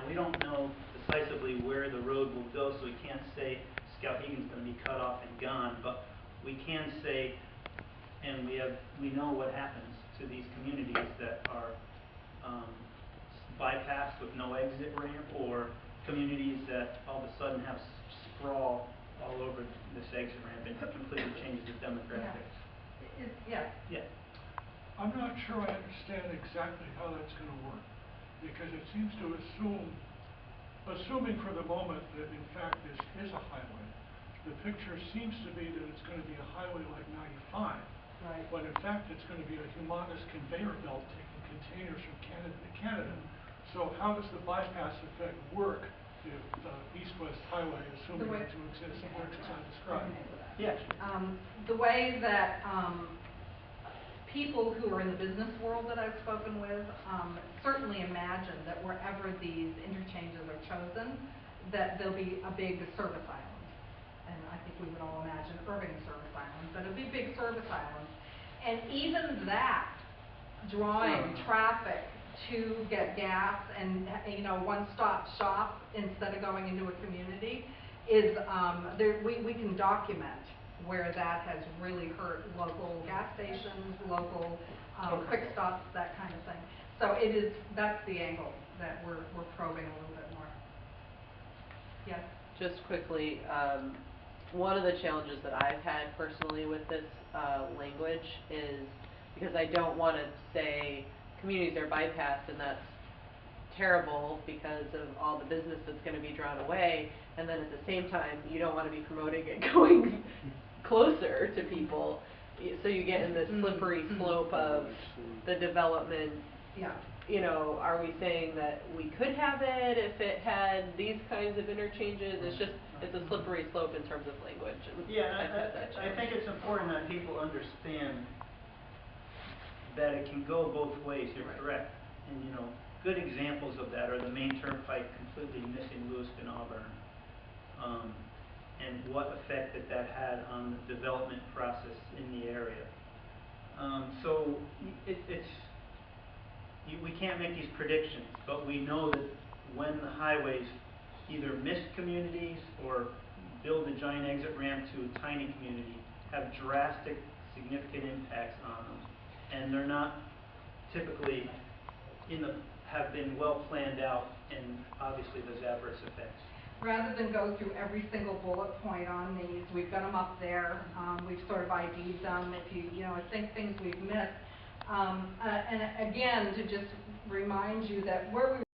we don't know decisively where the road will go, so we can't say Skowhegan's going to be cut off and gone, but we can say, and we know what happens to these communities that are bypassed with no exit ramp, or communities that all of a sudden have sprawl all over this exit ramp and completely changes the demographics. Yeah. I'm not sure I understand exactly how that's going to work, because it seems to assuming for the moment that in fact this is a highway, the picture seems to be that it's going to be a highway like 95, right, when in fact it's going to be a humongous conveyor belt taking containers from Canada to Canada. So how does the bypass effect work if the east-west highway, assuming it to exist, works as I described? Yeah. The way that people who are in the business world that I've spoken with certainly imagine that wherever these interchanges are chosen, that there'll be a big service island. And I think we would all imagine urban service islands, but it'll be big service islands. And even that, drawing traffic to get gas and, you know, one-stop shop instead of going into a community is, we can document where that has really hurt local gas stations, local quick stops, that kind of thing. So that's the angle that we're probing a little bit more. Yes? Just quickly, one of the challenges that I've had personally with this language is because I don't want to say communities are bypassed and that's terrible because of all the business that's going to be drawn away, and then at the same time you don't want to be promoting it going closer to people, so you get in this slippery slope of the development. Yeah. You know, are we saying that we could have it if it had these kinds of interchanges? It's a slippery slope in terms of language. And yeah, I think it's important that people understand that it can go both ways. You're correct. And, you know, good examples of that are the main turnpike completely missing Lewiston, Auburn, and what effect that had on the development process in the area. So we can't make these predictions, but we know that when the highways either miss communities or build a giant exit ramp to a tiny community, have drastic, significant impacts on them. And they're not typically have been well planned out, and obviously there's adverse effects. Rather than go through every single bullet point on these, we've got them up there. We've sort of ID'd them. If you think things we've missed. And again, to just remind you that where we